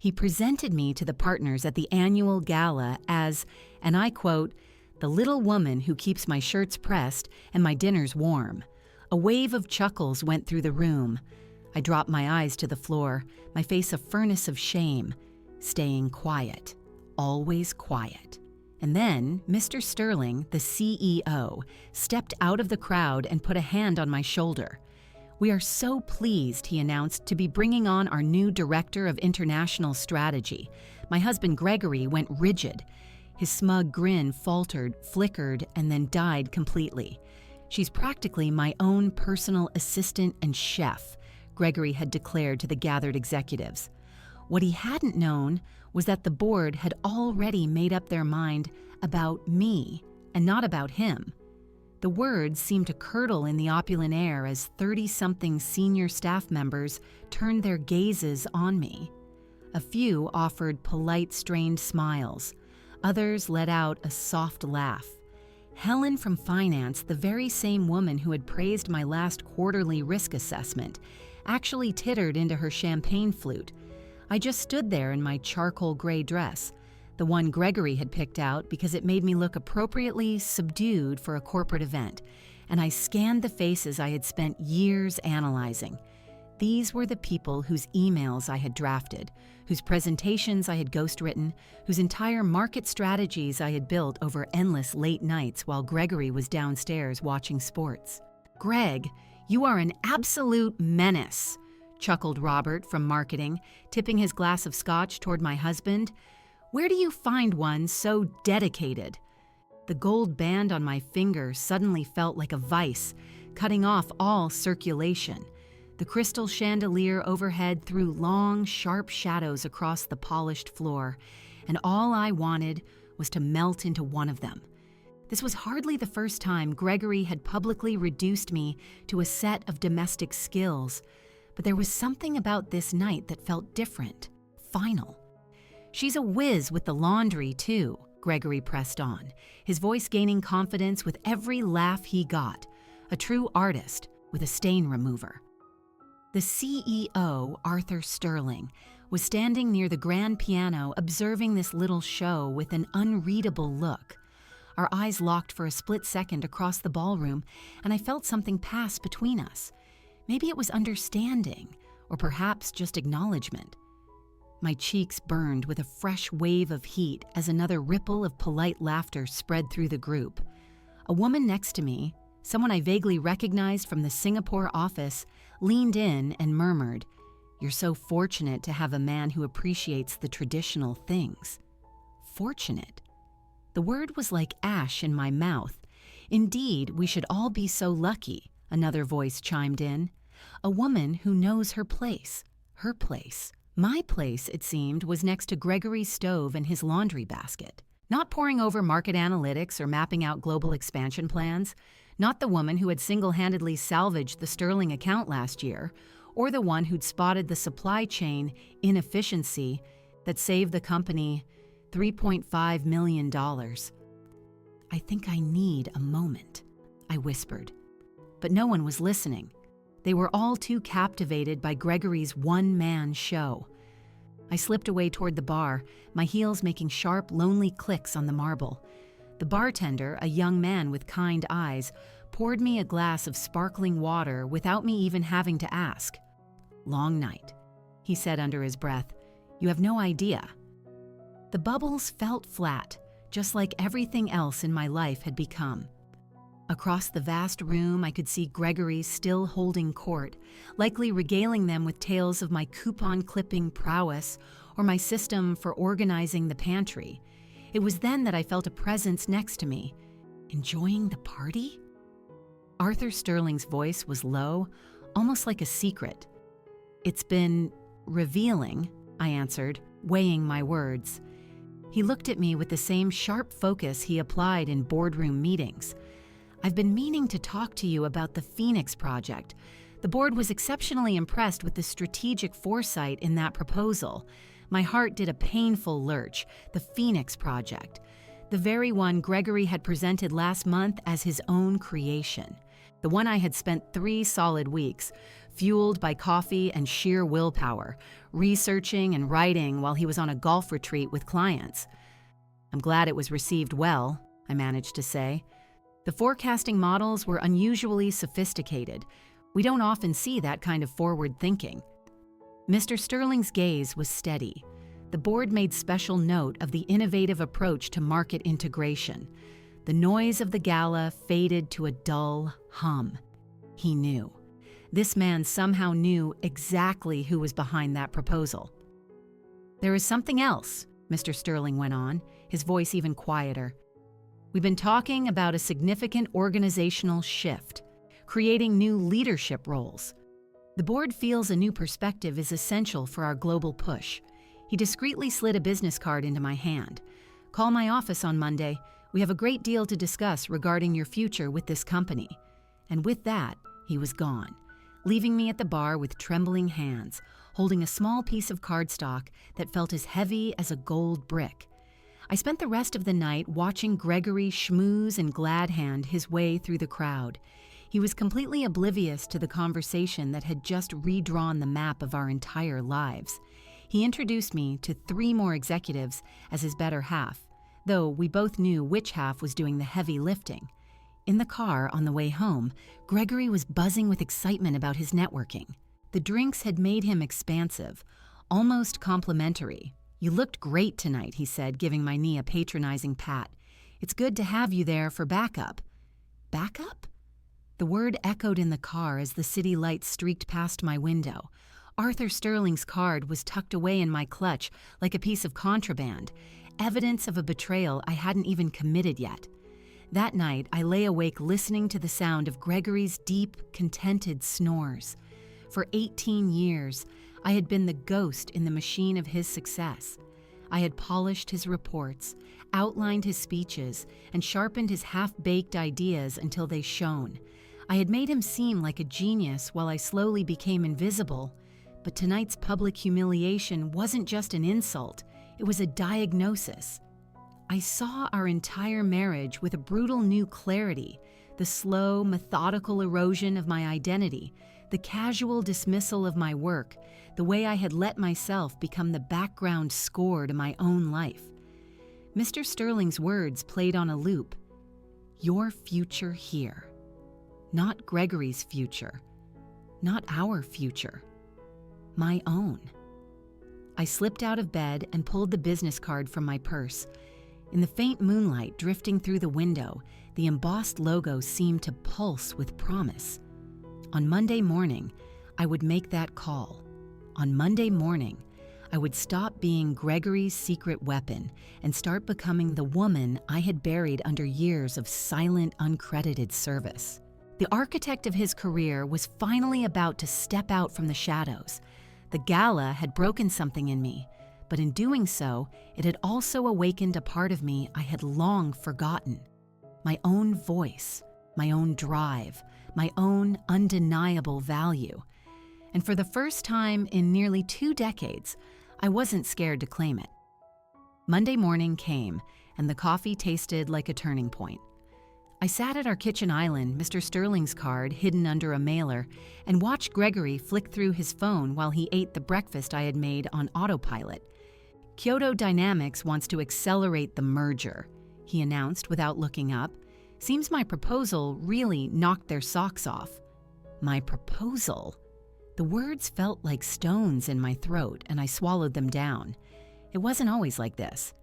He presented me to the partners at the annual gala as, and I quote, "the little woman who keeps my shirts pressed and my dinners warm." A wave of chuckles went through the room. I dropped my eyes to the floor, my face a furnace of shame, staying quiet, always quiet. And then Mr. Sterling, the CEO, stepped out of the crowd and put a hand on my shoulder. "We are so pleased," he announced, "to be bringing on our new Director of International Strategy." My husband Gregory went rigid. His smug grin faltered, flickered, and then died completely. "She's practically my own personal assistant and chef," Gregory had declared to the gathered executives. What he hadn't known was that the board had already made up their mind about me and not about him. The words seemed to curdle in the opulent air as 30-something senior staff members turned their gazes on me. A few offered polite, strained smiles. Others let out a soft laugh. Helen from finance, the very same woman who had praised my last quarterly risk assessment, actually tittered into her champagne flute. I just stood there in my charcoal gray dress, the one Gregory had picked out because it made me look appropriately subdued for a corporate event, and I scanned the faces I had spent years analyzing. These were the people whose emails I had drafted, whose presentations I had ghostwritten, whose entire market strategies I had built over endless late nights while Gregory was downstairs watching sports. "Greg, you are an absolute menace," chuckled Robert from marketing, tipping his glass of scotch toward my husband. "Where do you find one so dedicated?" The gold band on my finger suddenly felt like a vice, cutting off all circulation. The crystal chandelier overhead threw long, sharp shadows across the polished floor, and all I wanted was to melt into one of them. This was hardly the first time Gregory had publicly reduced me to a set of domestic skills, but there was something about this night that felt different, final. "She's a whiz with the laundry, too," Gregory pressed on, his voice gaining confidence with every laugh he got. A true artist with a stain remover. The CEO, Arthur Sterling, was standing near the grand piano observing this little show with an unreadable look. Our eyes locked for a split second across the ballroom, and I felt something pass between us. Maybe it was understanding, or perhaps just acknowledgement. My cheeks burned with a fresh wave of heat as another ripple of polite laughter spread through the group. A woman next to me, someone I vaguely recognized from the Singapore office, leaned in and murmured, "You're so fortunate to have a man who appreciates the traditional things." Fortunate? The word was like ash in my mouth. "Indeed, we should all be so lucky," another voice chimed in. "A woman who knows her place. Her place." My place, it seemed, was next to Gregory's stove and his laundry basket. Not poring over market analytics or mapping out global expansion plans. Not the woman who had single-handedly salvaged the Sterling account last year, or the one who'd spotted the supply chain inefficiency that saved the company $3.5 million. "I think I need a moment," I whispered. But no one was listening. They were all too captivated by Gregory's one-man show. I slipped away toward the bar, my heels making sharp, lonely clicks on the marble. The bartender, a young man with kind eyes, poured me a glass of sparkling water without me even having to ask. "Long night," he said under his breath. "You have no idea." The bubbles felt flat, just like everything else in my life had become. Across the vast room, I could see Gregory still holding court, likely regaling them with tales of my coupon-clipping prowess or my system for organizing the pantry. It was then that I felt a presence next to me. Enjoying the party? Arthur Sterling's voice was low, almost like a secret. "It's been revealing," I answered, weighing my words. He looked at me with the same sharp focus he applied in boardroom meetings. "I've been meaning to talk to you about the Phoenix project. The board was exceptionally impressed with the strategic foresight in that proposal." My heart did a painful lurch. The Phoenix project. The very one Gregory had presented last month as his own creation. The one I had spent 3 solid weeks, fueled by coffee and sheer willpower, researching and writing while he was on a golf retreat with clients. "I'm glad it was received well," I managed to say. The forecasting models were unusually sophisticated. We don't often see that kind of forward thinking. Mr. Sterling's gaze was steady. The board made special note of the innovative approach to market integration. The noise of the gala faded to a dull hum. He knew. This man somehow knew exactly who was behind that proposal. "There is something else," Mr. Sterling went on, his voice even quieter. "We've been talking about a significant organizational shift, creating new leadership roles. The board feels a new perspective is essential for our global push." He discreetly slid a business card into my hand. "Call my office on Monday. We have a great deal to discuss regarding your future with this company." And with that, he was gone, leaving me at the bar with trembling hands, holding a small piece of cardstock that felt as heavy as a gold brick. I spent the rest of the night watching Gregory schmooze and glad hand his way through the crowd. He was completely oblivious to the conversation that had just redrawn the map of our entire lives. He introduced me to 3 more executives as his better half, though we both knew which half was doing the heavy lifting. In the car on the way home, Gregory was buzzing with excitement about his networking. The drinks had made him expansive, almost complimentary. "You looked great tonight," he said, giving my knee a patronizing pat. "It's good to have you there for backup." "Backup?" The word echoed in the car as the city lights streaked past my window. Arthur Sterling's card was tucked away in my clutch like a piece of contraband, evidence of a betrayal I hadn't even committed yet. That night, I lay awake listening to the sound of Gregory's deep, contented snores. For 18 years, I had been the ghost in the machine of his success. I had polished his reports, outlined his speeches, and sharpened his half-baked ideas until they shone. I had made him seem like a genius while I slowly became invisible. But tonight's public humiliation wasn't just an insult, it was a diagnosis. I saw our entire marriage with a brutal new clarity, the slow, methodical erosion of my identity, the casual dismissal of my work, the way I had let myself become the background score to my own life. Mr. Sterling's words played on a loop. "Your future here. Not Gregory's future. Not our future. My own." I slipped out of bed and pulled the business card from my purse. In the faint moonlight drifting through the window, the embossed logo seemed to pulse with promise. On Monday morning, I would make that call. On Monday morning, I would stop being Gregory's secret weapon and start becoming the woman I had buried under years of silent, uncredited service. The architect of his career was finally about to step out from the shadows. The gala had broken something in me, but in doing so, it had also awakened a part of me I had long forgotten. My own voice, my own drive, my own undeniable value. And for the first time in nearly 2 decades, I wasn't scared to claim it. Monday morning came, and the coffee tasted like a turning point. I sat at our kitchen island, Mr. Sterling's card hidden under a mailer, and watched Gregory flick through his phone while he ate the breakfast I had made on autopilot. "Kyoto Dynamics wants to accelerate the merger," he announced without looking up. "Seems my proposal really knocked their socks off." My proposal? The words felt like stones in my throat, and I swallowed them down. It wasn't always like this.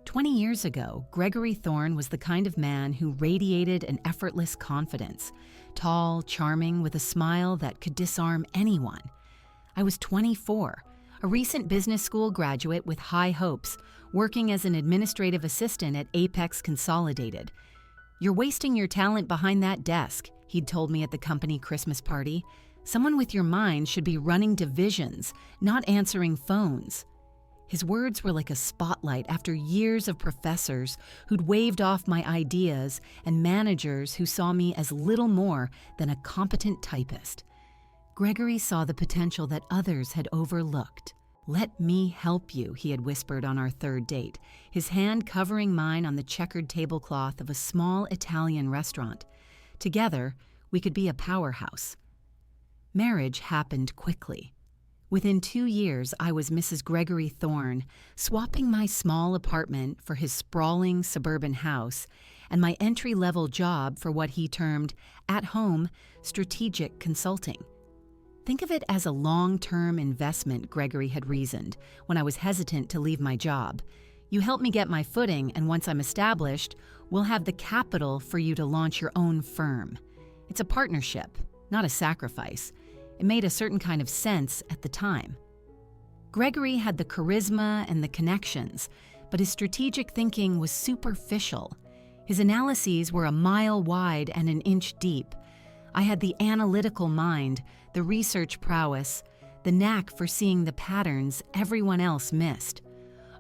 20 years ago, Gregory Thorne was the kind of man who radiated an effortless confidence, tall, charming, with a smile that could disarm anyone. I was 24, a recent business school graduate with high hopes, working as an administrative assistant at Apex Consolidated. "You're wasting your talent behind that desk," he'd told me at the company Christmas party. "Someone with your mind should be running divisions, not answering phones." His words were like a spotlight after years of professors who'd waved off my ideas and managers who saw me as little more than a competent typist. Gregory saw the potential that others had overlooked. "Let me help you," he had whispered on our 3rd date, his hand covering mine on the checkered tablecloth of a small Italian restaurant. Together, we could be a powerhouse. Marriage happened quickly. Within 2 years, I was Mrs. Gregory Thorne, swapping my small apartment for his sprawling suburban house and my entry-level job for what he termed at-home strategic consulting. Think of it as a long-term investment, Gregory had reasoned, when I was hesitant to leave my job. You help me get my footing, and once I'm established, we'll have the capital for you to launch your own firm. It's a partnership, not a sacrifice. It made a certain kind of sense at the time. Gregory had the charisma and the connections, but his strategic thinking was superficial. His analyses were a mile wide and an inch deep. I had the analytical mind, the research prowess, the knack for seeing the patterns everyone else missed.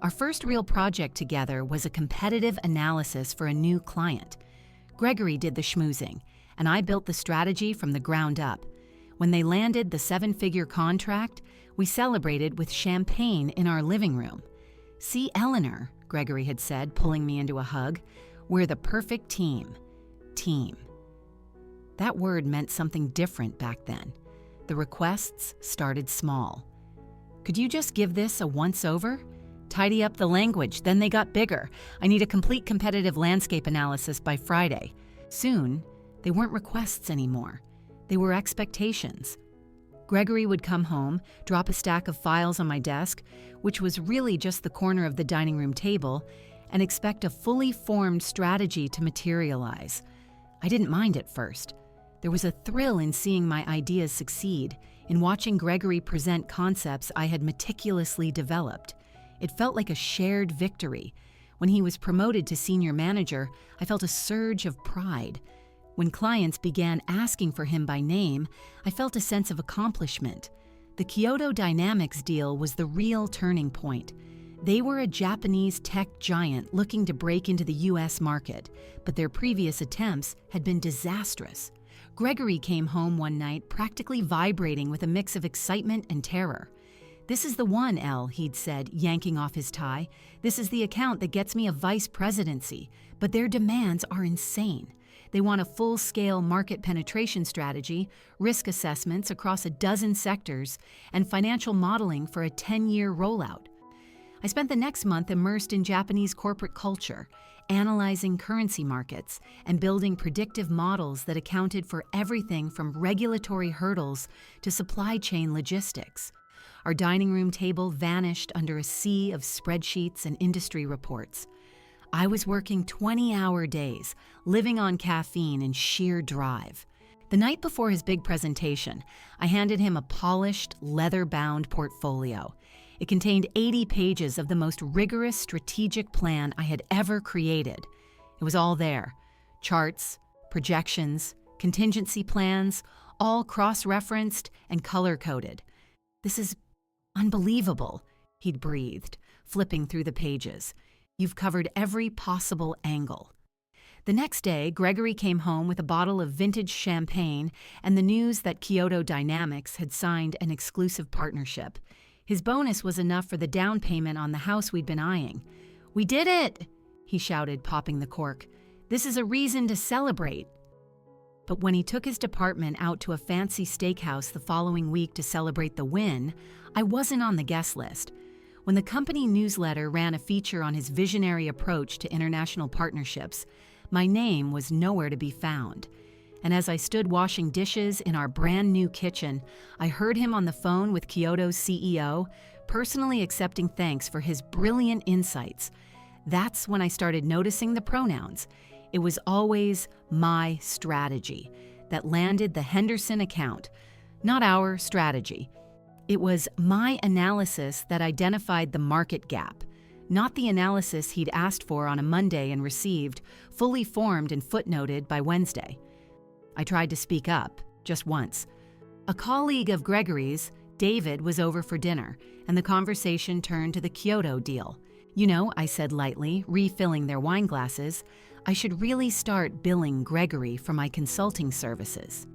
Our first real project together was a competitive analysis for a new client. Gregory did the schmoozing, and I built the strategy from the ground up. When they landed the 7-figure contract, we celebrated with champagne in our living room. "See, Eleanor," Gregory had said, pulling me into a hug, "we're the perfect team." Team. That word meant something different back then. The requests started small. "Could you just give this a once-over? Tidy up the language, then they got bigger. I need a complete competitive landscape analysis by Friday." Soon, they weren't requests anymore. They were expectations. Gregory would come home, drop a stack of files on my desk, which was really just the corner of the dining room table, and expect a fully formed strategy to materialize. I didn't mind at first. There was a thrill in seeing my ideas succeed, in watching Gregory present concepts I had meticulously developed. It felt like a shared victory. When he was promoted to senior manager, I felt a surge of pride. When clients began asking for him by name, I felt a sense of accomplishment. The Kyoto Dynamics deal was the real turning point. They were a Japanese tech giant looking to break into the US market, but their previous attempts had been disastrous. Gregory came home one night practically vibrating with a mix of excitement and terror. "This is the one, Elle," he'd said, yanking off his tie. "This is the account that gets me a vice presidency, but their demands are insane. They want a full-scale market penetration strategy, risk assessments across a dozen sectors, and financial modeling for a 10-year rollout." I spent the next month immersed in Japanese corporate culture, analyzing currency markets and building predictive models that accounted for everything from regulatory hurdles to supply chain logistics. Our dining room table vanished under a sea of spreadsheets and industry reports. I was working 20-hour days, living on caffeine and sheer drive. The night before his big presentation, I handed him a polished, leather-bound portfolio. It contained 80 pages of the most rigorous strategic plan I had ever created. It was all there: charts, projections, contingency plans, all cross-referenced and color-coded. "This is unbelievable," he'd breathed, flipping through the pages. "You've covered every possible angle." The next day, Gregory came home with a bottle of vintage champagne and the news that Kyoto Dynamics had signed an exclusive partnership. His bonus was enough for the down payment on the house we'd been eyeing. "We did it!" he shouted, popping the cork. "This is a reason to celebrate." But when he took his department out to a fancy steakhouse the following week to celebrate the win, I wasn't on the guest list. When the company newsletter ran a feature on his visionary approach to international partnerships, my name was nowhere to be found. And as I stood washing dishes in our brand new kitchen, I heard him on the phone with Kyoto's CEO, personally accepting thanks for his brilliant insights. That's when I started noticing the pronouns. It was always my strategy that landed the Henderson account, not our strategy. It was my analysis that identified the market gap, not the analysis he'd asked for on a Monday and received, fully formed and footnoted by Wednesday. I tried to speak up, just once. A colleague of Gregory's, David, was over for dinner, and the conversation turned to the Kyoto deal. "You know," I said lightly, refilling their wine glasses, "I should really start billing Gregory for my consulting services."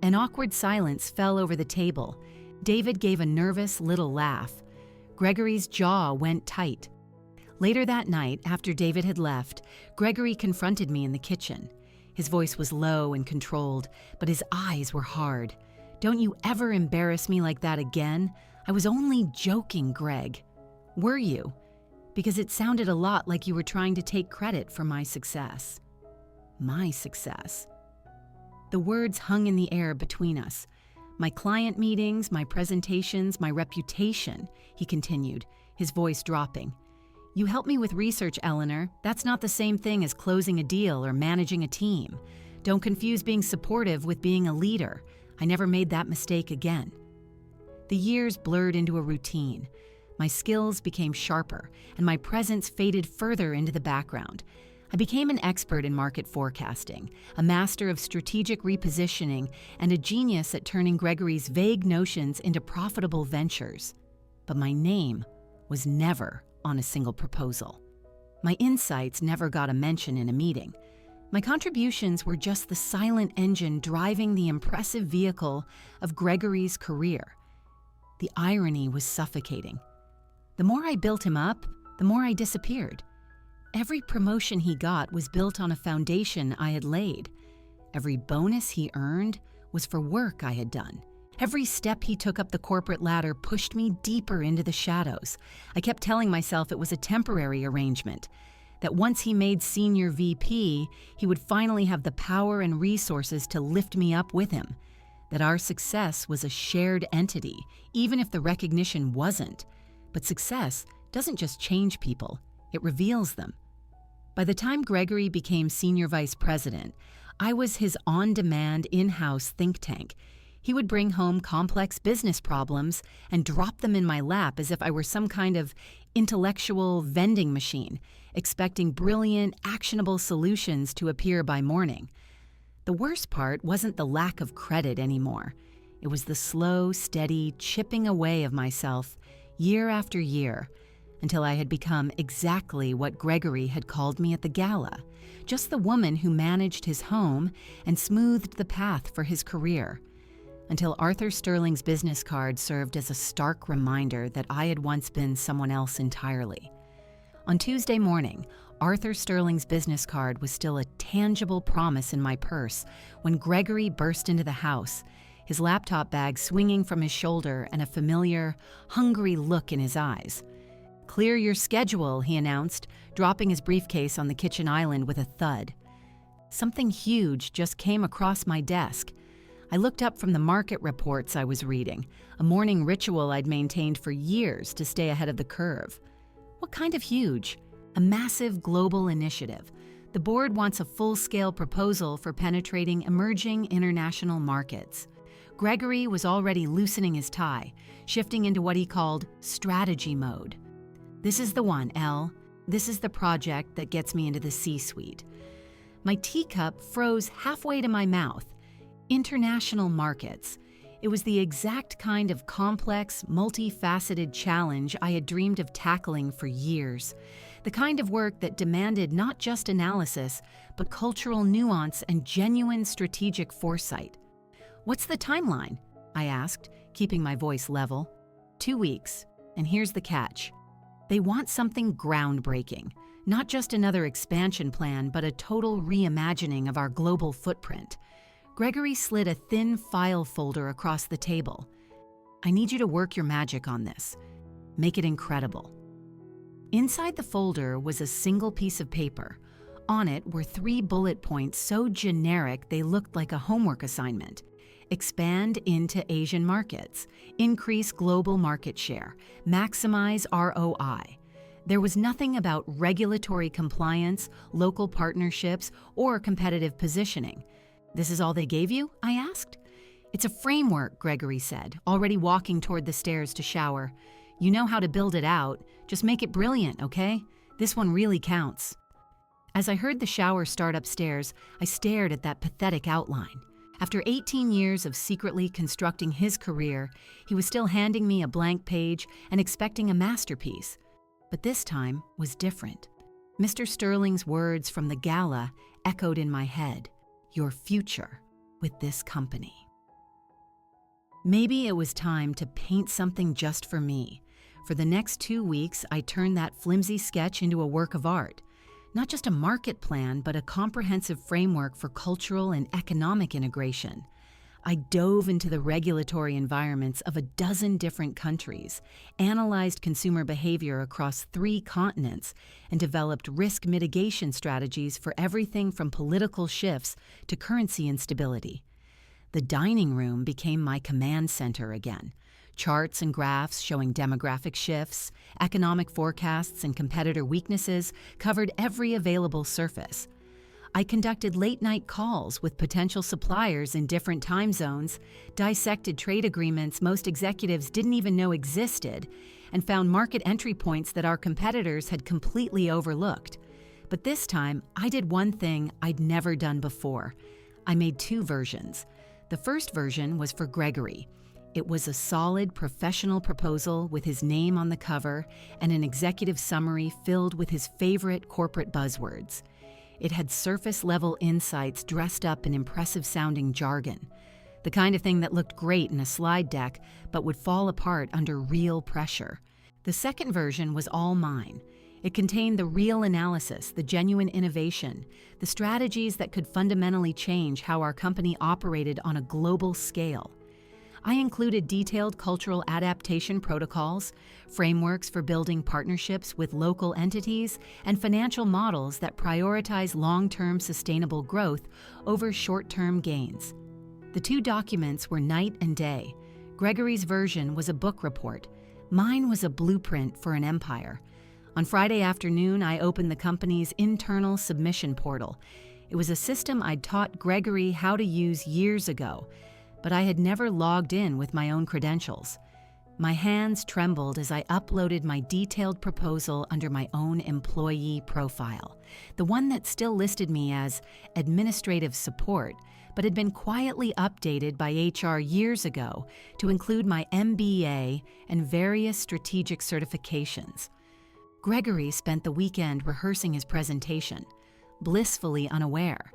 An awkward silence fell over the table. David gave a nervous little laugh. Gregory's jaw went tight. Later that night, after David had left, Gregory confronted me in the kitchen. His voice was low and controlled, but his eyes were hard. Don't you ever embarrass me like that again. I was only joking, Greg. Were you? Because it sounded a lot like you were trying to take credit for my success. My success. The words hung in the air between us. My client meetings, my presentations, my reputation, he continued, his voice dropping. You helped me with research, Eleanor. That's not the same thing as closing a deal or managing a team. Don't confuse being supportive with being a leader. I never made that mistake again. The years blurred into a routine. My skills became sharper, and my presence faded further into the background. I became an expert in market forecasting, a master of strategic repositioning, and a genius at turning Gregory's vague notions into profitable ventures. But my name was never on a single proposal. My insights never got a mention in a meeting. My contributions were just the silent engine driving the impressive vehicle of Gregory's career. The irony was suffocating. The more I built him up, the more I disappeared. Every promotion he got was built on a foundation I had laid. Every bonus he earned was for work I had done. Every step he took up the corporate ladder pushed me deeper into the shadows. I kept telling myself it was a temporary arrangement, that once he made senior VP, he would finally have the power and resources to lift me up with him, that our success was a shared entity, even if the recognition wasn't. But success doesn't just change people, it reveals them. By the time Gregory became senior vice president, I was his on-demand, in-house think tank. He would bring home complex business problems and drop them in my lap as if I were some kind of intellectual vending machine, expecting brilliant, actionable solutions to appear by morning. The worst part wasn't the lack of credit anymore. It was the slow, steady chipping away of myself, year after year, until I had become exactly what Gregory had called me at the gala, just the woman who managed his home and smoothed the path for his career, until Arthur Sterling's business card served as a stark reminder that I had once been someone else entirely. On Tuesday morning, Arthur Sterling's business card was still a tangible promise in my purse when Gregory burst into the house, his laptop bag swinging from his shoulder and a familiar, hungry look in his eyes. "Clear your schedule," he announced, dropping his briefcase on the kitchen island with a thud. Something huge just came across my desk. I looked up from the market reports I was reading, a morning ritual I'd maintained for years to stay ahead of the curve. What kind of huge? A massive global initiative. The board wants a full-scale proposal for penetrating emerging international markets. Gregory was already loosening his tie, shifting into what he called strategy mode. This is the one, Elle. This is the project that gets me into the C-suite. My teacup froze halfway to my mouth. International markets. It was the exact kind of complex, multifaceted challenge I had dreamed of tackling for years. The kind of work that demanded not just analysis, but cultural nuance and genuine strategic foresight. "What's the timeline?" I asked, keeping my voice level. 2 weeks, and here's the catch. They want something groundbreaking, not just another expansion plan, but a total reimagining of our global footprint. Gregory slid a thin file folder across the table. "I need you to work your magic on this. Make it incredible." Inside the folder was a single piece of paper. On it were 3 bullet points so generic they looked like a homework assignment. Expand into Asian markets, increase global market share, maximize ROI. There was nothing about regulatory compliance, local partnerships, or competitive positioning. "This is all they gave you?" I asked. "It's a framework," Gregory said, already walking toward the stairs to shower. "You know how to build it out. Just make it brilliant, okay? This one really counts." As I heard the shower start upstairs, I stared at that pathetic outline. After 18 years of secretly constructing his career, he was still handing me a blank page and expecting a masterpiece. But this time was different. Mr. Sterling's words from the gala echoed in my head. "Your future with this company." Maybe it was time to paint something just for me. For the next 2 weeks, I turned that flimsy sketch into a work of art. Not just a market plan, but a comprehensive framework for cultural and economic integration. I dove into the regulatory environments of a dozen different countries, analyzed consumer behavior across 3 continents, and developed risk mitigation strategies for everything from political shifts to currency instability. The dining room became my command center again. Charts and graphs showing demographic shifts, economic forecasts, and competitor weaknesses covered every available surface. I conducted late-night calls with potential suppliers in different time zones, dissected trade agreements most executives didn't even know existed, and found market entry points that our competitors had completely overlooked. But this time, I did one thing I'd never done before. I made 2 versions. The first version was for Gregory. It was a solid professional proposal with his name on the cover and an executive summary filled with his favorite corporate buzzwords. It had surface-level insights dressed up in impressive-sounding jargon, the kind of thing that looked great in a slide deck but would fall apart under real pressure. The second version was all mine. It contained the real analysis, the genuine innovation, the strategies that could fundamentally change how our company operated on a global scale. I included detailed cultural adaptation protocols, frameworks for building partnerships with local entities, and financial models that prioritize long-term sustainable growth over short-term gains. The 2 documents were night and day. Gregory's version was a book report. Mine was a blueprint for an empire. On Friday afternoon, I opened the company's internal submission portal. It was a system I'd taught Gregory how to use years ago, but I had never logged in with my own credentials. My hands trembled as I uploaded my detailed proposal under my own employee profile, the one that still listed me as administrative support, but had been quietly updated by HR years ago to include my MBA and various strategic certifications. Gregory spent the weekend rehearsing his presentation, blissfully unaware.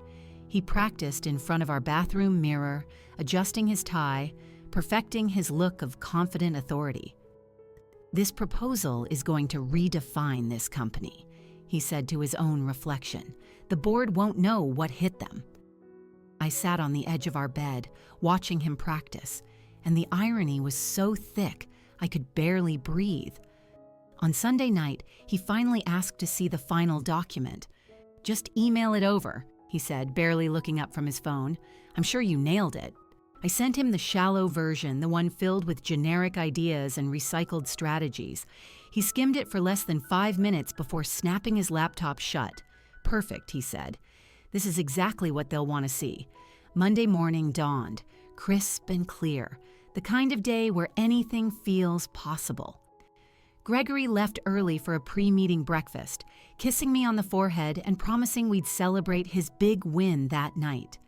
He practiced in front of our bathroom mirror, adjusting his tie, perfecting his look of confident authority. "This proposal is going to redefine this company," he said to his own reflection. "The board won't know what hit them." I sat on the edge of our bed, watching him practice, and the irony was so thick I could barely breathe. On Sunday night, he finally asked to see the final document. "Just email it over," he said, barely looking up from his phone. "I'm sure you nailed it." I sent him the shallow version, the one filled with generic ideas and recycled strategies. He skimmed it for less than 5 minutes before snapping his laptop shut. "Perfect," he said. "This is exactly what they'll want to see." Monday morning dawned, crisp and clear, the kind of day where anything feels possible. Gregory left early for a pre-meeting breakfast, kissing me on the forehead and promising we'd celebrate his big win that night.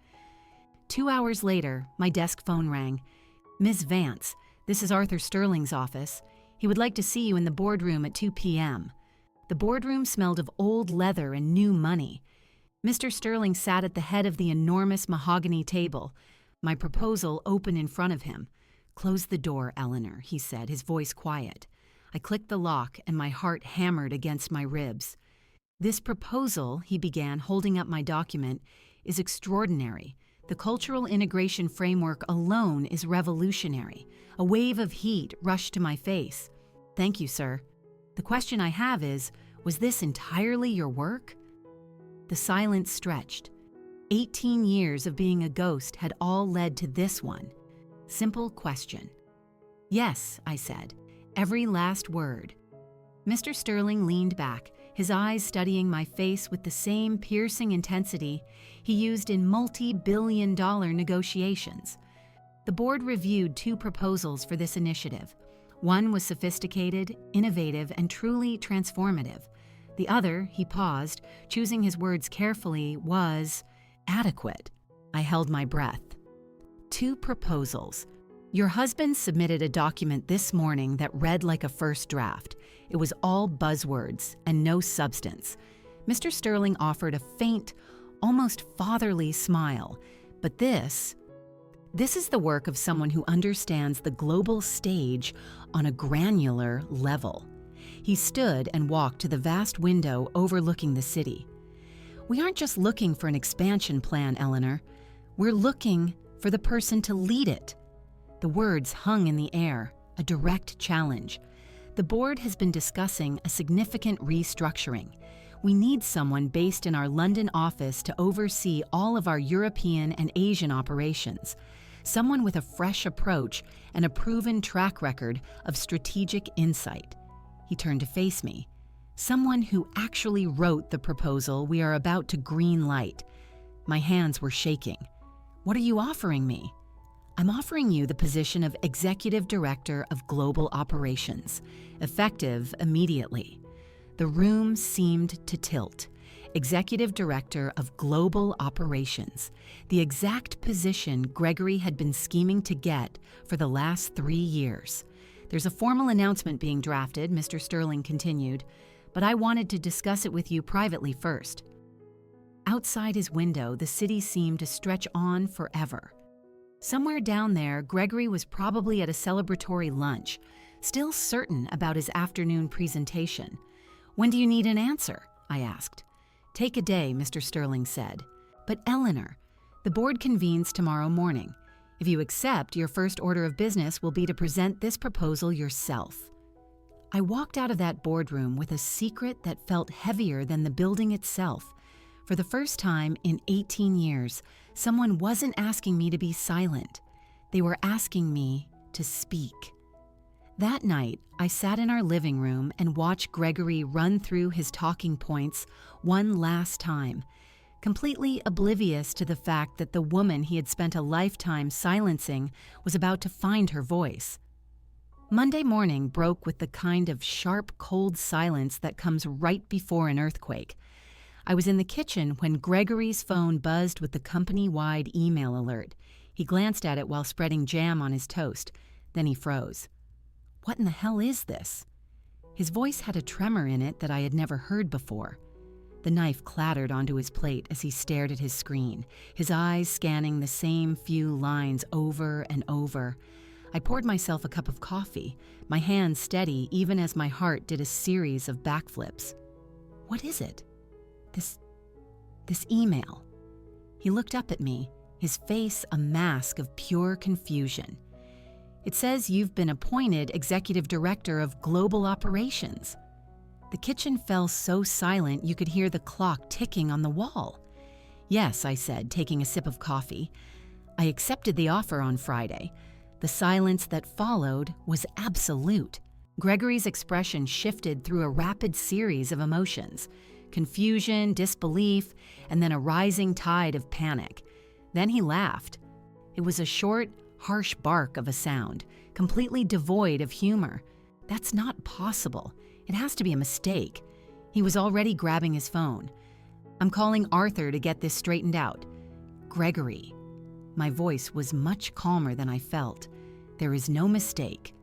2 hours later, my desk phone rang. "Ms. Vance, this is Arthur Sterling's office. He would like to see you in the boardroom at 2 p.m. The boardroom smelled of old leather and new money. Mr. Sterling sat at the head of the enormous mahogany table, my proposal open in front of him. "Close the door, Eleanor," he said, his voice quiet. I clicked the lock and my heart hammered against my ribs. "This proposal," he began, holding up my document, "is extraordinary. The cultural integration framework alone is revolutionary." A wave of heat rushed to my face. "Thank you, sir. The question I have is, was this entirely your work?" The silence stretched. 18 years of being a ghost had all led to this one. Simple question. "Yes," I said. Every last word. Mr. Sterling leaned back, his eyes studying my face with the same piercing intensity he used in multi-billion-dollar negotiations. The board reviewed 2 proposals for this initiative. One was sophisticated, innovative, and truly transformative. The other, he paused, choosing his words carefully, was adequate. I held my breath. 2 proposals. Your husband submitted a document this morning that read like a first draft. It was all buzzwords and no substance. Mr. Sterling offered a faint, almost fatherly smile. But this is the work of someone who understands the global stage on a granular level. He stood and walked to the vast window overlooking the city. "We aren't just looking for an expansion plan, Eleanor. We're looking for the person to lead it. The words hung in the air, a direct challenge. The board has been discussing a significant restructuring. We need someone based in our London office to oversee all of our European and Asian operations. Someone with a fresh approach and a proven track record of strategic insight. He turned to face me. Someone who actually wrote the proposal we are about to green light. My hands were shaking. What are you offering me? I'm offering you the position of Executive Director of Global Operations, effective immediately. The room seemed to tilt. Executive Director of Global Operations, the exact position Gregory had been scheming to get for the last 3 years. There's a formal announcement being drafted, Mr. Sterling continued, but I wanted to discuss it with you privately first. Outside his window, the city seemed to stretch on forever. Somewhere down there, Gregory was probably at a celebratory lunch, still certain about his afternoon presentation. When do you need an answer? I asked. Take a day, Mr. Sterling said. But Eleanor, the board convenes tomorrow morning. If you accept, your first order of business will be to present this proposal yourself. I walked out of that boardroom with a secret that felt heavier than the building itself. For the first time in 18 years, someone wasn't asking me to be silent. They were asking me to speak. That night, I sat in our living room and watched Gregory run through his talking points one last time, completely oblivious to the fact that the woman he had spent a lifetime silencing was about to find her voice. Monday morning broke with the kind of sharp, cold silence that comes right before an earthquake. I was in the kitchen when Gregory's phone buzzed with the company-wide email alert. He glanced at it while spreading jam on his toast. Then he froze. What in the hell is this? His voice had a tremor in it that I had never heard before. The knife clattered onto his plate as he stared at his screen, his eyes scanning the same few lines over and over. I poured myself a cup of coffee, my hands steady even as my heart did a series of backflips. What is it? This email. He looked up at me, his face a mask of pure confusion. It says you've been appointed Executive Director of Global Operations. The kitchen fell so silent you could hear the clock ticking on the wall. Yes, I said, taking a sip of coffee. I accepted the offer on Friday. The silence that followed was absolute. Gregory's expression shifted through a rapid series of emotions. Confusion, disbelief, and then a rising tide of panic. Then he laughed. It was a short, harsh bark of a sound, completely devoid of humor. That's not possible. It has to be a mistake. He was already grabbing his phone. I'm calling Arthur to get this straightened out. Gregory. My voice was much calmer than I felt. There is no mistake.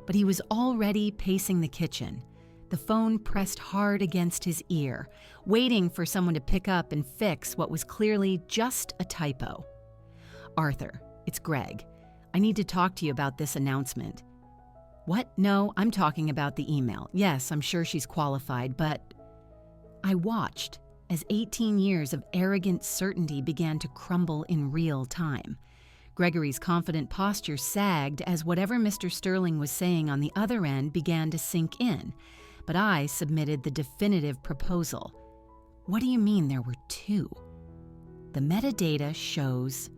But he was already pacing the kitchen, the phone pressed hard against his ear, waiting for someone to pick up and fix what was clearly just a typo. Arthur, it's Greg. I need to talk to you about this announcement. What? No, I'm talking about the email. Yes, I'm sure she's qualified, but... I watched as 18 years of arrogant certainty began to crumble in real time. Gregory's confident posture sagged as whatever Mr. Sterling was saying on the other end began to sink in, but I submitted the definitive proposal. What do you mean there were 2? The metadata shows...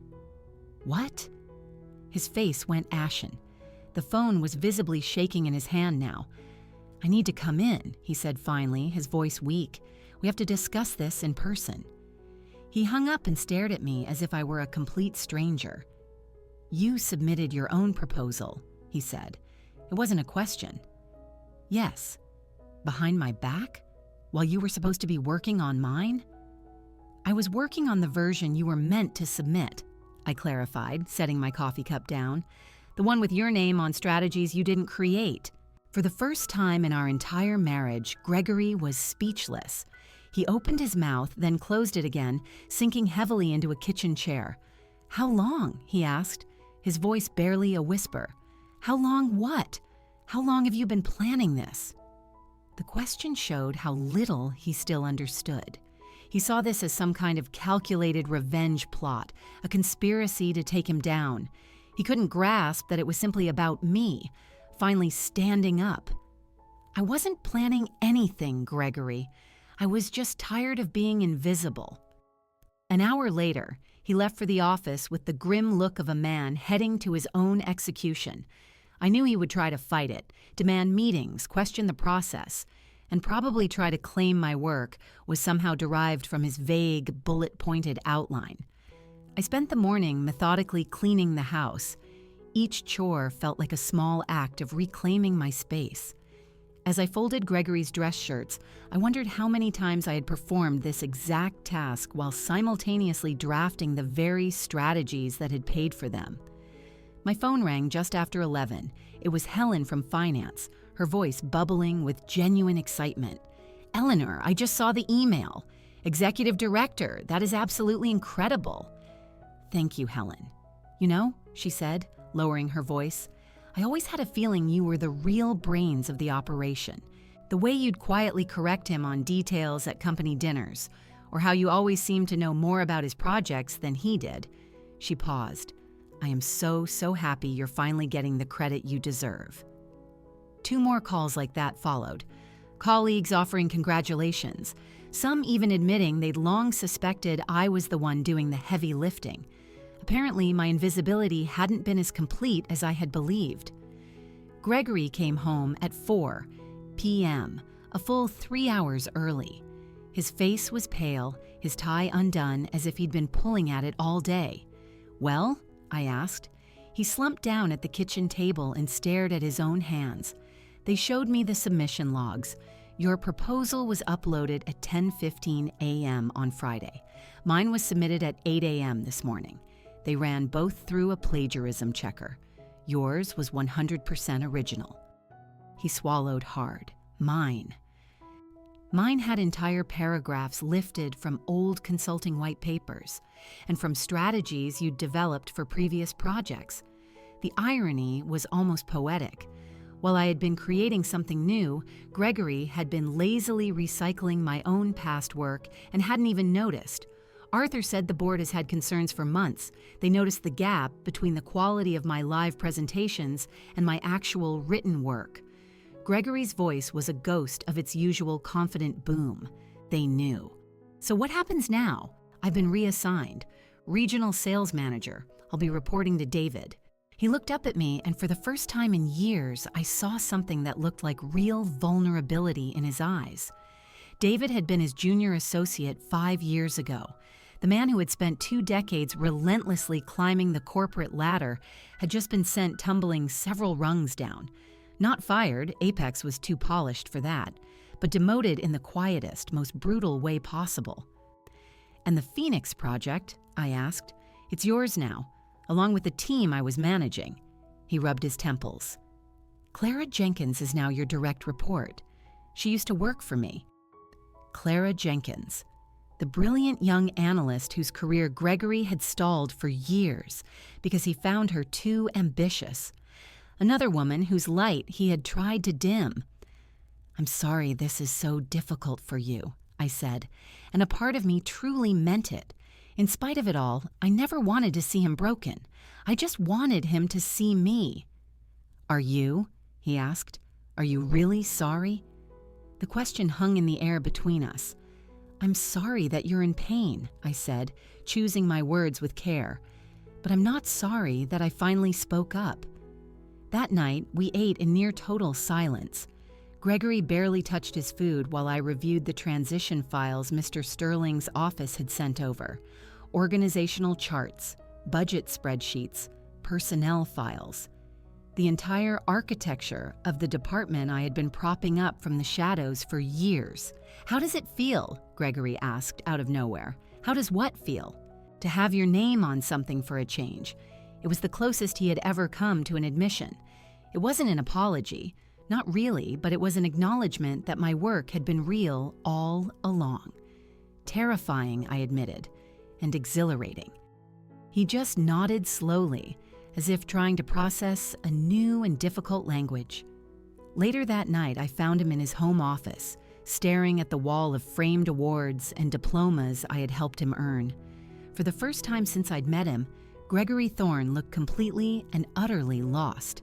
What? His face went ashen. The phone was visibly shaking in his hand now. I need to come in, he said finally, his voice weak. We have to discuss this in person. He hung up and stared at me as if I were a complete stranger. You submitted your own proposal, he said. It wasn't a question. Yes. Behind my back? While you were supposed to be working on mine? I was working on the version you were meant to submit, I clarified, setting my coffee cup down. The one with your name on strategies you didn't create. For the first time in our entire marriage, Gregory was speechless. He opened his mouth, then closed it again, sinking heavily into a kitchen chair. How long? He asked, his voice barely a whisper. How long what? How long have you been planning this? The question showed how little he still understood. He saw this as some kind of calculated revenge plot, a conspiracy to take him down. He couldn't grasp that it was simply about me, finally standing up. I wasn't planning anything, Gregory. I was just tired of being invisible. An hour later, he left for the office with the grim look of a man heading to his own execution. I knew he would try to fight it, demand meetings, question the process, and probably try to claim my work was somehow derived from his vague, bullet-pointed outline. I spent the morning methodically cleaning the house. Each chore felt like a small act of reclaiming my space. As I folded Gregory's dress shirts, I wondered how many times I had performed this exact task while simultaneously drafting the very strategies that had paid for them. My phone rang just after 11. It was Helen from finance, her voice bubbling with genuine excitement. "Eleanor, I just saw the email. Executive Director, that is absolutely incredible." "Thank you, Helen." "You know," she said, lowering her voice, "I always had a feeling you were the real brains of the operation. The way you'd quietly correct him on details at company dinners, or how you always seemed to know more about his projects than he did." She paused. "I am so happy you're finally getting the credit you deserve." 2 more calls like that followed. Colleagues offering congratulations, some even admitting they'd long suspected I was the one doing the heavy lifting. Apparently, my invisibility hadn't been as complete as I had believed. Gregory came home at 4 p.m., a full 3 hours early. His face was pale, his tie undone as if he'd been pulling at it all day. "Well?" I asked. He slumped down at the kitchen table and stared at his own hands. They showed me the submission logs. "Your proposal was uploaded at 10:15 a.m. on Friday. Mine was submitted at 8 a.m. this morning. They ran both through a plagiarism checker. Yours was 100% original." He swallowed hard. Mine had entire paragraphs lifted from old consulting white papers and from strategies you'd developed for previous projects. The irony was almost poetic. While I had been creating something new, Gregory had been lazily recycling my own past work and hadn't even noticed. Arthur said the board has had concerns for months. They noticed the gap between the quality of my live presentations and my actual written work. Gregory's voice was a ghost of its usual confident boom. They knew. "So what happens now?" "I've been reassigned. Regional sales manager. I'll be reporting to David." He looked up at me, and for the first time in years, I saw something that looked like real vulnerability in his eyes. David had been his junior associate 5 years ago. The man who had spent 2 decades relentlessly climbing the corporate ladder had just been sent tumbling several rungs down. Not fired, Apex was too polished for that, but demoted in the quietest, most brutal way possible. "And the Phoenix project?" I asked. "It's yours now, along with the team I was managing." He rubbed his temples. "Clara Jenkins is now your direct report. She used to work for me." Clara Jenkins, the brilliant young analyst whose career Gregory had stalled for years because he found her too ambitious. Another woman whose light he had tried to dim. "I'm sorry this is so difficult for you," I said, and a part of me truly meant it. In spite of it all, I never wanted to see him broken. I just wanted him to see me. "Are you?" he asked. "Are you really sorry?" The question hung in the air between us. "I'm sorry that you're in pain," I said, choosing my words with care. "But I'm not sorry that I finally spoke up." That night, we ate in near total silence. Gregory barely touched his food while I reviewed the transition files Mr. Sterling's office had sent over. Organizational charts, budget spreadsheets, personnel files. The entire architecture of the department I had been propping up from the shadows for years. "How does it feel?" Gregory asked out of nowhere. "How does what feel?" "To have your name on something for a change." It was the closest he had ever come to an admission. It wasn't an apology, not really, but it was an acknowledgement that my work had been real all along. Terrifying, I admitted, and exhilarating. He just nodded slowly, as if trying to process a new and difficult language. Later that night, I found him in his home office, staring at the wall of framed awards and diplomas I had helped him earn. For the first time since I'd met him, Gregory Thorne looked completely and utterly lost.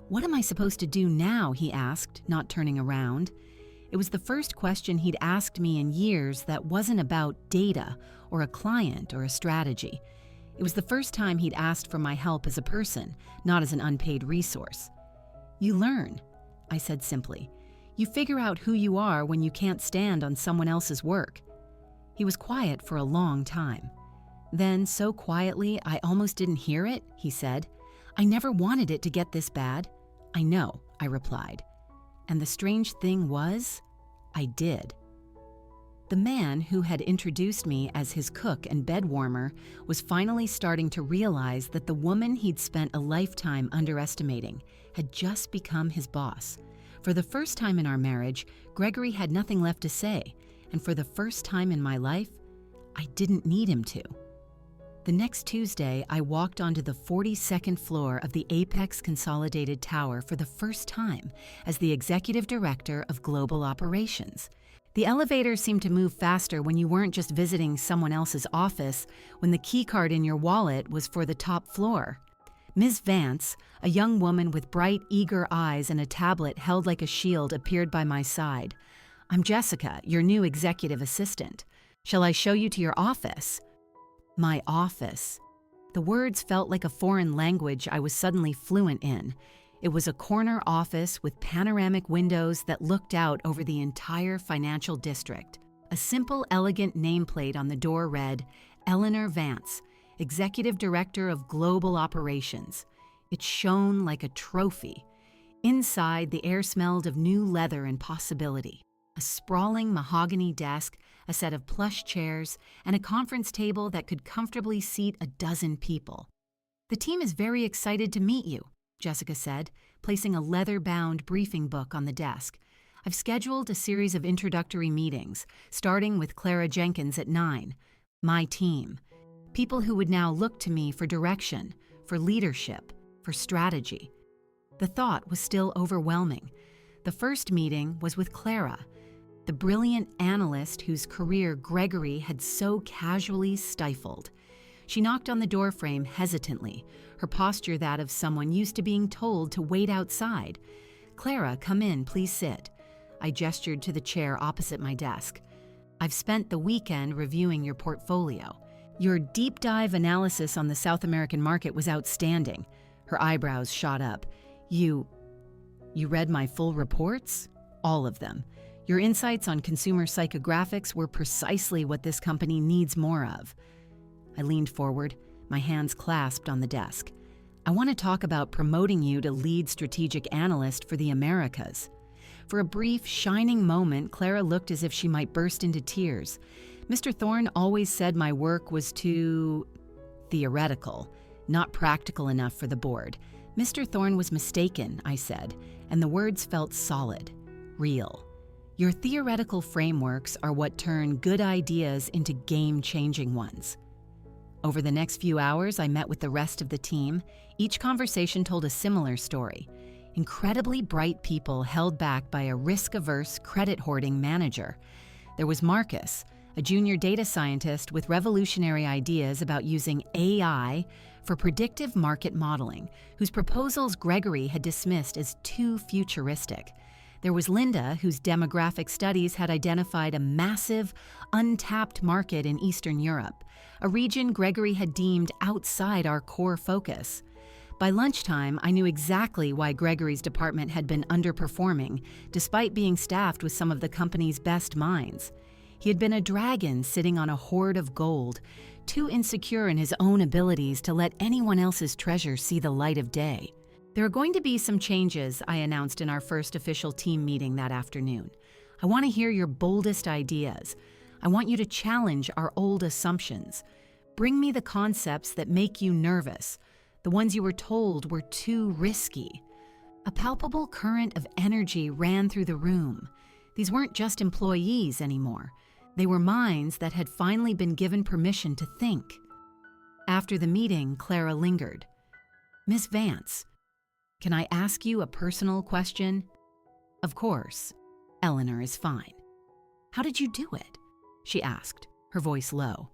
"What am I supposed to do now?" he asked, not turning around. It was the first question he'd asked me in years that wasn't about data or a client or a strategy. It was the first time he'd asked for my help as a person, not as an unpaid resource. "You learn," I said simply. "You figure out who you are when you can't stand on someone else's work." He was quiet for a long time. Then, so quietly I almost didn't hear it, he said, "I never wanted it to get this bad." "I know," I replied. And the strange thing was, I did. The man who had introduced me as his cook and bed warmer was finally starting to realize that the woman he'd spent a lifetime underestimating had just become his boss. For the first time in our marriage, Gregory had nothing left to say, and for the first time in my life, I didn't need him to. The next Tuesday, I walked onto the 42nd floor of the Apex Consolidated Tower for the first time as the Executive Director of Global Operations. The elevator seemed to move faster when you weren't just visiting someone else's office, when the keycard in your wallet was for the top floor. Ms. Vance, a young woman with bright, eager eyes and a tablet held like a shield, appeared by my side. "I'm Jessica, your new executive assistant. Shall I show you to your office?" My office. The words felt like a foreign language I was suddenly fluent in. It was a corner office with panoramic windows that looked out over the entire financial district. A simple, elegant nameplate on the door read, "Eleanor Vance, Executive Director of Global Operations." It shone like a trophy. Inside, the air smelled of new leather and possibility. A sprawling mahogany desk, a set of plush chairs, and a conference table that could comfortably seat a dozen people. "The team is very excited to meet you," Jessica said, placing a leather-bound briefing book on the desk. "I've scheduled a series of introductory meetings, starting with Clara Jenkins at 9. My team. People who would now look to me for direction, for leadership, for strategy." The thought was still overwhelming. The first meeting was with Clara, the brilliant analyst whose career Gregory had so casually stifled. She knocked on the doorframe hesitantly, her posture that of someone used to being told to wait outside. "Clara, come in, please sit." I gestured to the chair opposite my desk. "I've spent the weekend reviewing your portfolio. Your deep dive analysis on the South American market was outstanding." Her eyebrows shot up. You read my full reports?" "All of them. Your insights on consumer psychographics were precisely what this company needs more of." I leaned forward, my hands clasped on the desk. "I want to talk about promoting you to lead strategic analyst for the Americas." For a brief, shining moment, Clara looked as if she might burst into tears. "Mr. Thorne always said my work was too theoretical, not practical enough for the board." "Mr. Thorne was mistaken," I said, and the words felt solid, real. "Your theoretical frameworks are what turn good ideas into game-changing ones." Over the next few hours, I met with the rest of the team. Each conversation told a similar story. Incredibly bright people held back by a risk-averse, credit-hoarding manager. There was Marcus, a junior data scientist with revolutionary ideas about using AI for predictive market modeling, whose proposals Gregory had dismissed as too futuristic. There was Linda, whose demographic studies had identified a massive, untapped market in Eastern Europe, a region Gregory had deemed outside our core focus. By lunchtime, I knew exactly why Gregory's department had been underperforming, despite being staffed with some of the company's best minds. He had been a dragon sitting on a hoard of gold, too insecure in his own abilities to let anyone else's treasure see the light of day. "There are going to be some changes," I announced in our first official team meeting that afternoon. "I want to hear your boldest ideas. I want you to challenge our old assumptions. Bring me the concepts that make you nervous, the ones you were told were too risky." A palpable current of energy ran through the room. These weren't just employees anymore. They were minds that had finally been given permission to think. After the meeting, Clara lingered. "Miss Vance, can I ask you a personal question?" "Of course. Eleanor is fine." How did you do it? She asked, her voice low.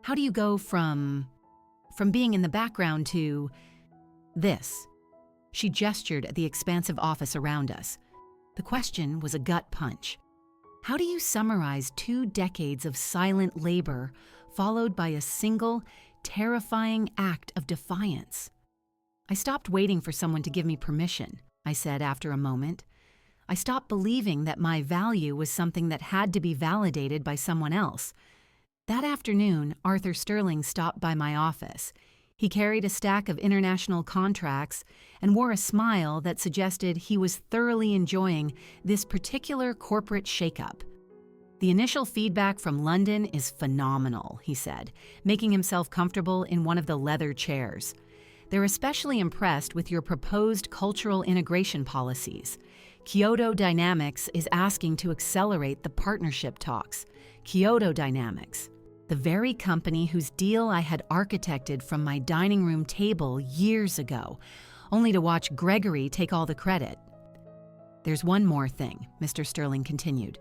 How do you go from being in the background to this? She gestured at the expansive office around us. The question was a gut punch. How do you summarize 2 decades of silent labor followed by a single, terrifying act of defiance? I stopped waiting for someone to give me permission, I said after a moment. I stopped believing that my value was something that had to be validated by someone else. That afternoon, Arthur Sterling stopped by my office. He carried a stack of international contracts and wore a smile that suggested he was thoroughly enjoying this particular corporate shakeup. The initial feedback from London is phenomenal, he said, making himself comfortable in one of the leather chairs. They're especially impressed with your proposed cultural integration policies. Kyoto Dynamics is asking to accelerate the partnership talks. Kyoto Dynamics, the very company whose deal I had architected from my dining room table years ago, only to watch Gregory take all the credit. There's one more thing, Mr. Sterling continued.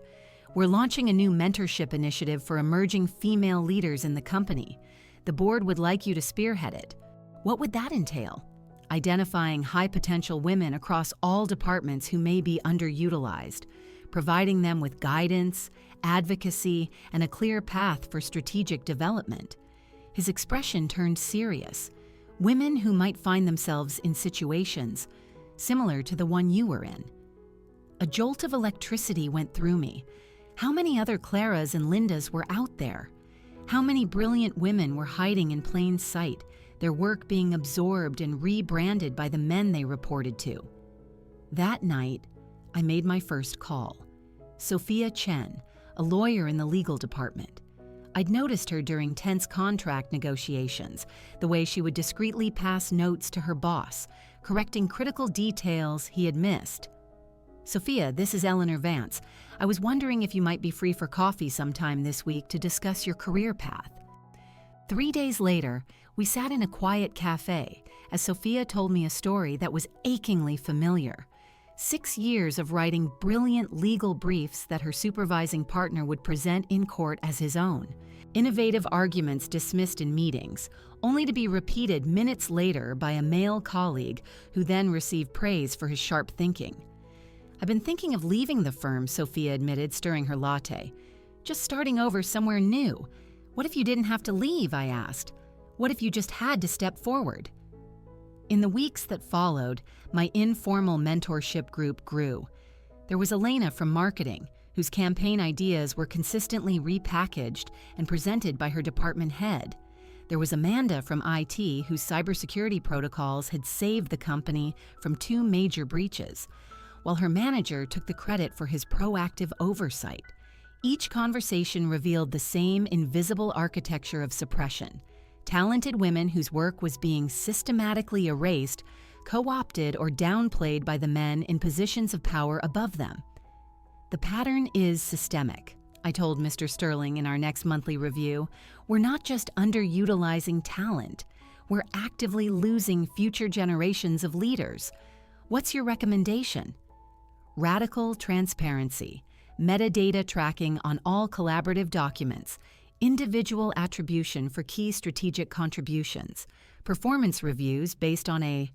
We're launching a new mentorship initiative for emerging female leaders in the company. The board would like you to spearhead it. What would that entail? Identifying high-potential women across all departments who may be underutilized, providing them with guidance, advocacy, and a clear path for strategic development. His expression turned serious. Women who might find themselves in situations similar to the one you were in. A jolt of electricity went through me. How many other Claras and Lindas were out there? How many brilliant women were hiding in plain sight, their work being absorbed and rebranded by the men they reported to? That night, I made my first call. Sophia Chen, a lawyer in the legal department. I'd noticed her during tense contract negotiations, the way she would discreetly pass notes to her boss, correcting critical details he had missed. Sophia, this is Eleanor Vance. I was wondering if you might be free for coffee sometime this week to discuss your career path. 3 days later, we sat in a quiet cafe as Sophia told me a story that was achingly familiar. 6 years of writing brilliant legal briefs that her supervising partner would present in court as his own. Innovative arguments dismissed in meetings, only to be repeated minutes later by a male colleague who then received praise for his sharp thinking. I've been thinking of leaving the firm, Sophia admitted, stirring her latte. Just starting over somewhere new. What if you didn't have to leave, I asked. What if you just had to step forward? In the weeks that followed, my informal mentorship group grew. There was Elena from marketing, whose campaign ideas were consistently repackaged and presented by her department head. There was Amanda from IT, whose cybersecurity protocols had saved the company from 2 major breaches, while her manager took the credit for his proactive oversight. Each conversation revealed the same invisible architecture of suppression. Talented women whose work was being systematically erased, co-opted or downplayed by the men in positions of power above them. The pattern is systemic, I told Mr. Sterling in our next monthly review. We're not just underutilizing talent, we're actively losing future generations of leaders. What's your recommendation? Radical transparency, metadata tracking on all collaborative documents, individual attribution for key strategic contributions, performance reviews based on a